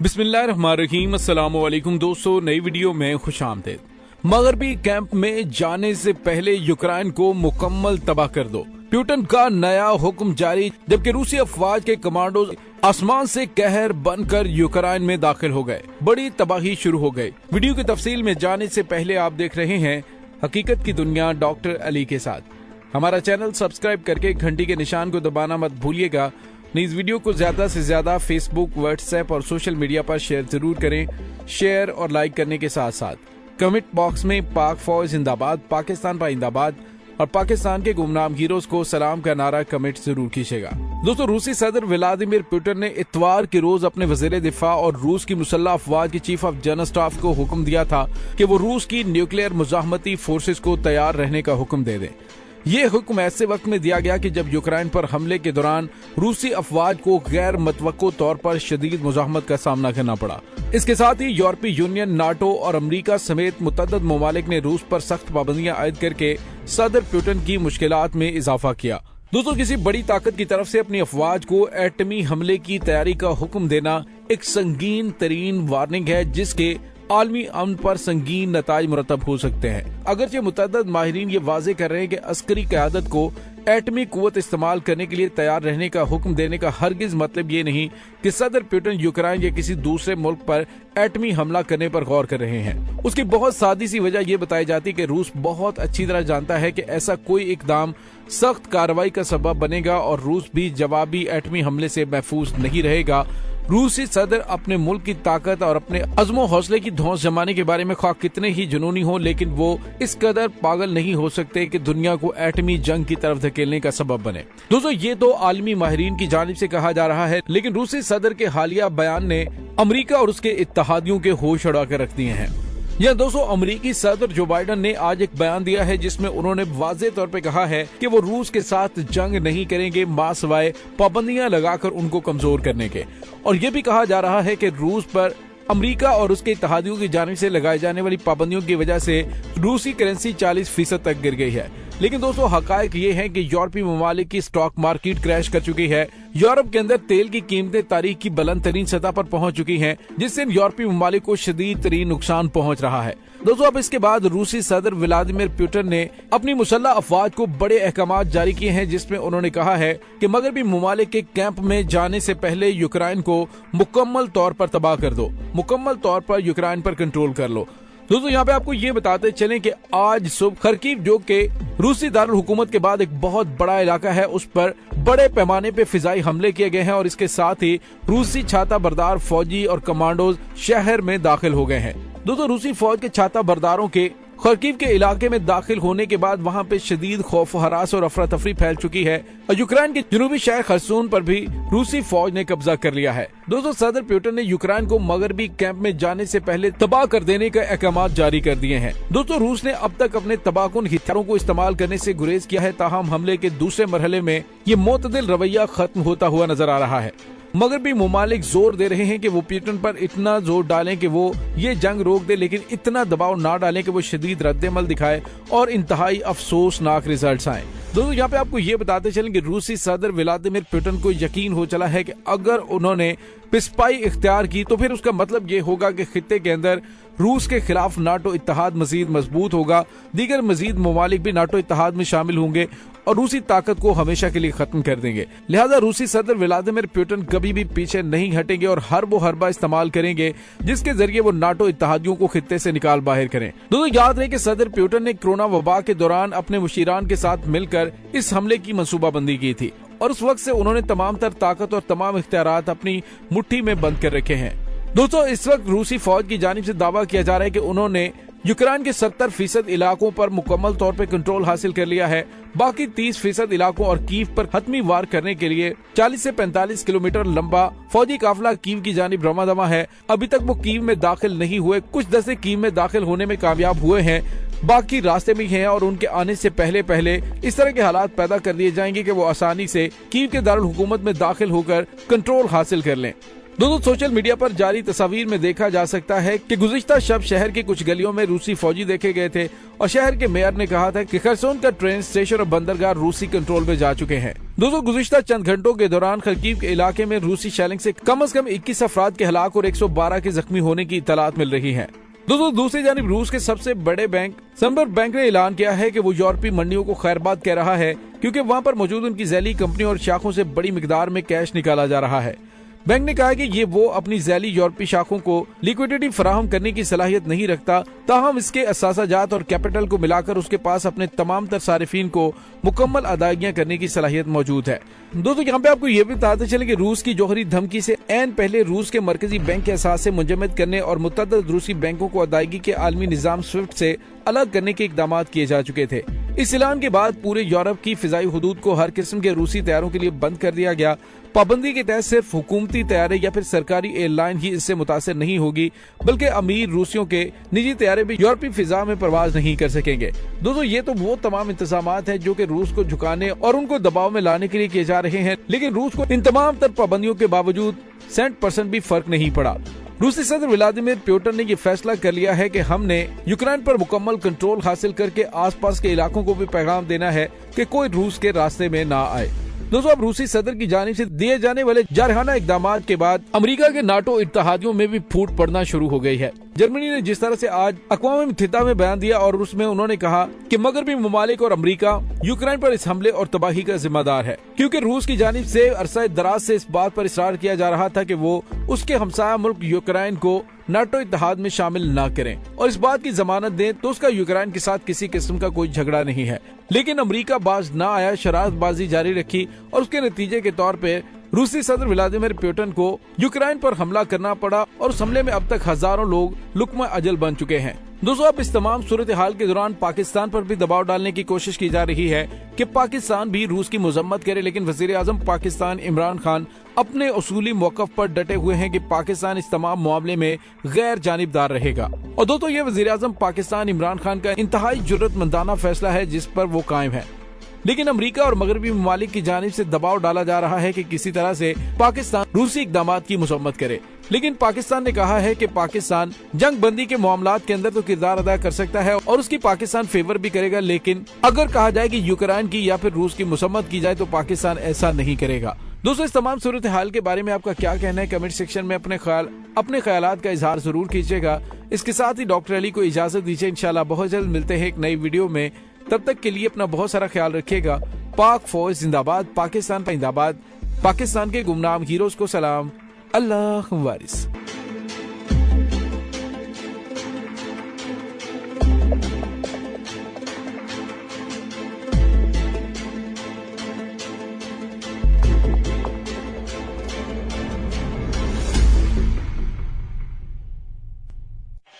बिस्मिल्लाहिर्रहमानिर्रहीम। अस्सलामु अलैकुम दोस्तों, नई वीडियो में खुशामदीद। मगरबी कैंप में जाने से पहले यूक्रेन को मुकम्मल तबाह कर दो, पुतिन का नया हुक्म जारी। जबकि रूसी अफवाज के कमांडोज आसमान से कहर बनकर यूक्रेन में दाखिल हो गए, बड़ी तबाही शुरू हो गई। वीडियो की तफसील में जाने से पहले आप देख रहे हैं हकीकत की दुनिया डॉक्टर अली के साथ। हमारा चैनल सब्सक्राइब करके घंटी के निशान को दबाना मत भूलिएगा। इस वीडियो को ज्यादा से ज्यादा फेसबुक, व्हाट्सएप और सोशल मीडिया पर शेयर जरूर करें। शेयर और लाइक करने के साथ साथ कमेंट बॉक्स में पाक फौज जिंदाबाद, पाकिस्तान पाइंदाबाद और पाकिस्तान के गुमनाम हीरोज को सलाम का नारा कमेंट जरूर कीजिएगा। दोस्तों, रूसी सदर व्लादिमीर पुतिन ने इतवार के रोज अपने वजीर दिफा और रूस की मुसल्लह अफवाज के चीफ ऑफ जनरल स्टाफ को हुक्म दिया था कि वो रूस की न्यूक्लियर मुजाहमती फोर्सेस को तैयार रहने का हुक्म दे दें। ये हुक्म ऐसे वक्त में दिया गया कि जब यूक्रेन पर हमले के दौरान रूसी अफवाज को गैर मुतवक्को तौर पर शदीद मुजाहमत का सामना करना पड़ा। इसके साथ ही यूरोपीय यूनियन, नाटो और अमेरिका समेत मुतअद्दिद ममालिक ने रूस पर सख्त पाबंदियां आयद करके सदर पुतिन की मुश्किलात में इजाफा किया। दोस्तों, किसी बड़ी ताकत की तरफ से अपनी अफवाज को एटमी हमले की तैयारी का हुक्म देना एक संगीन तरीन वार्निंग है, जिसके आलमी अमन पर संगीन नताज मुरतब हो सकते हैं। अगरचे मुतअद्दिद माहिरीन ये वाजे कर रहे हैं कि अस्करी क़यादत को एटमी कुव्वत इस्तेमाल करने के लिए तैयार रहने का हुक्म देने का हरगिज मतलब ये नहीं कि सदर पुतिन यूक्रेन या किसी दूसरे मुल्क पर एटमी हमला करने पर गौर कर रहे हैं। उसकी बहुत सादी सी वजह ये बताई जाती है कि रूस बहुत अच्छी तरह जानता है कि ऐसा कोई इकदाम सख्त कार्रवाई का सबब बनेगा और रूस भी जवाबी एटमी हमले से महफूज नहीं रहेगा। रूसी सदर अपने मुल्क की ताकत और अपने अज़्मो हौसले की धौंस जमाने के बारे में ख्वाह कितने ही जुनूनी हो, लेकिन वो इस कदर पागल नहीं हो सकते कि दुनिया को एटमी जंग की तरफ धकेलने का सबब बने। दोस्तों, ये तो आलमी माहिरीन की जानिब से कहा जा रहा है, लेकिन रूसी सदर के हालिया बयान ने अमेरिका और उसके इत्तेहादियों के होश उड़ा कर रख दिए हैं। यह दोस्तों, अमेरिकी सदर जो बाइडन ने आज एक बयान दिया है जिसमें उन्होंने वाज़ेह तौर पे कहा है कि वो रूस के साथ जंग नहीं करेंगे मासिवाय पाबंदियां लगाकर उनको कमजोर करने के। और ये भी कहा जा रहा है कि रूस पर अमेरिका और उसके इत्तेहादियों की जानिब से लगाई जाने वाली पाबंदियों की वजह से रूसी करेंसी 40% तक गिर गई है। लेकिन दोस्तों, हकायक ये है कि यूरोपीय ममालिक की स्टॉक मार्केट क्रैश कर चुकी है। यूरोप के अंदर तेल की कीमतें तारीख की बुलंद तरीन सतह पर पहुंच चुकी हैं, जिससे यूरोपीय ममालिक को शदीद तरीन नुकसान पहुंच रहा है। दोस्तों, अब इसके बाद रूसी सदर व्लादिमीर पुतिन ने अपनी मुसल्लह अफवाज को बड़े अहकाम जारी किए हैं, जिसमें उन्होंने कहा है कि मगरबी ममालिक के कैंप में जाने से पहले यूक्रेन को मुकम्मल तौर पर तबाह कर दो, मुकम्मल तौर पर यूक्रेन पर कंट्रोल कर लो। दोस्तों, यहाँ पे आपको ये बताते चलें कि आज सुबह खरकीव, जो के रूसी दारुल हुकूमत के बाद एक बहुत बड़ा इलाका है, उस पर बड़े पैमाने पे फिजाई हमले किए गए हैं और इसके साथ ही रूसी छाता बरदार फौजी और कमांडोज शहर में दाखिल हो गए हैं। दोस्तों, रूसी फौज के छाता बरदारों के खरकीव के इलाके में दाखिल होने के बाद वहां पे शदीद खौफ, हरास और अफरा तफरी फैल चुकी है और यूक्रेन के जनूबी शहर खरसून पर भी रूसी फौज ने कब्जा कर लिया है। दोस्तों, सदर पुतिन ने यूक्रेन को मगरबी कैंप में जाने से पहले तबाह कर देने के अहकाम जारी कर दिए हैं। दोस्तों, रूस ने अब तक अपने तबाहकुन हथियारों को इस्तेमाल करने से गुरेज किया है, ताहम हमले के दूसरे मरहले में ये मोतदिल रवैया खत्म होता हुआ नजर आ रहा है। मगरबी ममालिक जोर दे रहे हैं कि वो पुतिन पर इतना जोर डालें कि वो ये जंग रोक दे, लेकिन इतना दबाव ना डालें कि वो शदीद रद्दमल दिखाए और इंतहाई अफसोसनाक रिजल्ट्स आए। दोस्तों, यहाँ पे आपको ये बताते चलें कि रूसी सदर व्लादिमीर पुतिन को यकीन हो चला है कि अगर उन्होंने पिस्पाई इख्तियार की तो फिर उसका मतलब ये होगा कि खित्ते के अंदर रूस के खिलाफ नाटो इत्तेहाद मजीद मजबूत होगा, दीगर मजीद ममालिक भी नाटो इत्तेहाद में शामिल होंगे और रूसी ताकत को हमेशा के लिए खत्म कर देंगे। लिहाजा रूसी सदर व्लादिमीर पुतिन कभी भी पीछे नहीं हटेंगे और हर वो हरबा इस्तेमाल करेंगे जिसके जरिए वो नाटो इत्तेहादियों को खित्ते से निकाल बाहर करें। दोस्तों, याद रहे कि सदर पुतिन ने कोरोना वबा के दौरान अपने मुशीरान के साथ मिलकर इस हमले की मंसूबाबंदी की थी और उस वक्त से उन्होंने तमाम तर ताकत और तमाम इख्तियारात अपनी मुट्ठी में बंद कर रखे हैं। दोस्तों, इस वक्त रूसी फौज की जानिब से दावा किया जा रहा है कि उन्होंने यूक्रेन के 70% इलाकों पर मुकम्मल तौर पर कंट्रोल हासिल कर लिया है। बाकी 30% इलाकों और कीव पर हतमी वार करने के लिए 40 से 45 किलोमीटर लंबा फौजी काफिला कीव की जानिब रवा दवा है। अभी तक वो कीव में दाखिल नहीं हुए, कुछ दस्ते कीव में दाखिल होने में कामयाब हुए हैं, बाकी रास्ते में हैं और उनके आने से पहले पहले इस तरह के हालात पैदा कर दिए जाएंगे कि वो आसानी से कीव के दारुल हुकूमत में दाखिल होकर कंट्रोल हासिल कर लें। दोस्तों, सोशल मीडिया पर जारी तस्वीर में देखा जा सकता है कि गुज़िश्ता शब शहर की कुछ गलियों में रूसी फौजी देखे गए थे और शहर के मेयर ने कहा था कि खरसून का ट्रेन स्टेशन और बंदरगाह रूसी कंट्रोल में जा चुके हैं। दोस्तों गुज़िश्ता चंद घंटों के दौरान खरकीव के इलाके में रूसी शेलिंग से कम 21 अफराद के हलाक और 112 के जख्मी होने की इतलात मिल रही है। दोस्तों दूसरी जानिब रूस के सबसे बड़े बैंक संबर्ग बैंक ने ऐलान किया है कि वो यूरोपीय मंडियों को खैरबाद कह रहा है, क्योंकि वहां पर मौजूद उनकी जैली कंपनियों और शाखों से बड़ी मिकदार में कैश निकाला जा रहा है। बैंक ने कहा कि ये वो अपनी जैली यूरोपीय शाखों को लिक्विडिटी फराहम करने की सलाहियत नहीं रखता, ताहम इसके असासाजात और कैपिटल को मिलाकर उसके पास अपने तमाम तर सारिफीन को मुकम्मल अदायगियां करने की सलाहियत मौजूद है। दोस्तों यहाँ पे आपको ये भी बताते चले कि रूस की जौहरी धमकी से ऐन पहले रूस के मरकजी बैंक के असास से मुंजमद करने और मुतअद्दिद रूसी बैंकों को अदायगी के आलमी निजाम स्विफ्ट से अलग करने के इकदाम किए जा चुके थे। इस ऐलान के बाद पूरे यूरोप की फिजाई हुदूद को हर किस्म के रूसी तैयारों के लिए बंद कर दिया गया। पाबंदी के तहत सिर्फ हुकूमती तैयारे या फिर सरकारी एयरलाइन ही इससे मुतासर नहीं होगी, बल्कि अमीर रूसियों के निजी तैयारे भी यूरोपीय फिजा में परवाज नहीं कर सकेंगे। दोस्तों ये तो वो तमाम इंतजामात हैं जो कि रूस को झुकाने और उनको दबाव में लाने के लिए किए जा रहे हैं, लेकिन रूस को इन तमाम तर पाबंदियों के बावजूद % भी फर्क नहीं पड़ा। रूसी सदर व्लादिमीर पुतिन ने ये फैसला कर लिया है कि हमने यूक्रेन पर मुकम्मल कंट्रोल हासिल करके आसपास के इलाकों को भी पैगाम देना है कि कोई रूस के रास्ते में ना आए। दोस्तों अब रूसी सदर की जानिब से दिए जाने वाले जारहाना इकदामात के बाद अमेरिका के नाटो इत्तेहादियों में भी फूट पड़ना शुरू हो गई है। जर्मनी ने जिस तरह से आज अक़वाम मुत्तहिदा में बयान दिया और उसमें उन्होंने कहा कि मगरबी ममालिक और अमेरिका यूक्रेन पर इस हमले और तबाही का जिम्मेदार है, क्योंकि रूस की जानिब से अरसा दराज से इस बात पर इसरार किया जा रहा था कि वो उसके हमसाया मुल्क यूक्रेन को नाटो इत्तेहाद में शामिल न करें और इस बात की जमानत दें तो उसका यूक्रेन के साथ किसी किस्म का कोई झगड़ा नहीं है। लेकिन अमेरिका बाज न आया, शरारतबाजी जारी रखी और उसके नतीजे के तौर पे रूसी सदर व्लादिमीर पुतिन को यूक्रेन पर हमला करना पड़ा और उस हमले में अब तक हजारों लोग लुक्मा अजल बन चुके हैं। दोस्तों अब इस तमाम सूरत हाल के दौरान पाकिस्तान पर भी दबाव डालने की कोशिश की जा रही है कि पाकिस्तान भी रूस की मजम्मत करे, लेकिन वजीर आजम पाकिस्तान इमरान खान अपने उसूली मौकफ पर डटे हुए हैं कि पाकिस्तान इस तमाम मामले में गैर जानिबदार रहेगा। और दोस्तों ये वजीर आजम पाकिस्तान इमरान खान का इंतहाई जुर्रतमंदाना फैसला है जिस पर वो कायम है, लेकिन अमेरिका और मगरबी ममालिक की जानिब से दबाव डाला जा रहा है कि किसी तरह से पाकिस्तान रूसी इकदामात की मजम्मत करे। लेकिन पाकिस्तान ने कहा है कि पाकिस्तान जंग बंदी के मामलात के अंदर तो किरदार अदा कर सकता है और उसकी पाकिस्तान फेवर भी करेगा, लेकिन अगर कहा जाए कि यूक्रेन की या फिर रूस की मजम्मत की जाए तो पाकिस्तान ऐसा नहीं करेगा। दोस्तों इस तमाम सूरत हाल के बारे में आपका क्या कहना है, कमेंट सेक्शन में अपने ख्यालात का इजहार जरूर कीजिएगा। इसके साथ ही डॉक्टर अली को इजाजत दीजिए, इंशाल्लाह बहुत जल्द मिलते हैं एक नई वीडियो में। तब तक के लिए अपना बहुत सारा ख्याल रखिएगा। पाक फौज जिंदाबाद, पाकिस्तान जिंदाबाद, पाकिस्तान के गुमनाम हीरोज को सलाम, अल्लाह वारिस।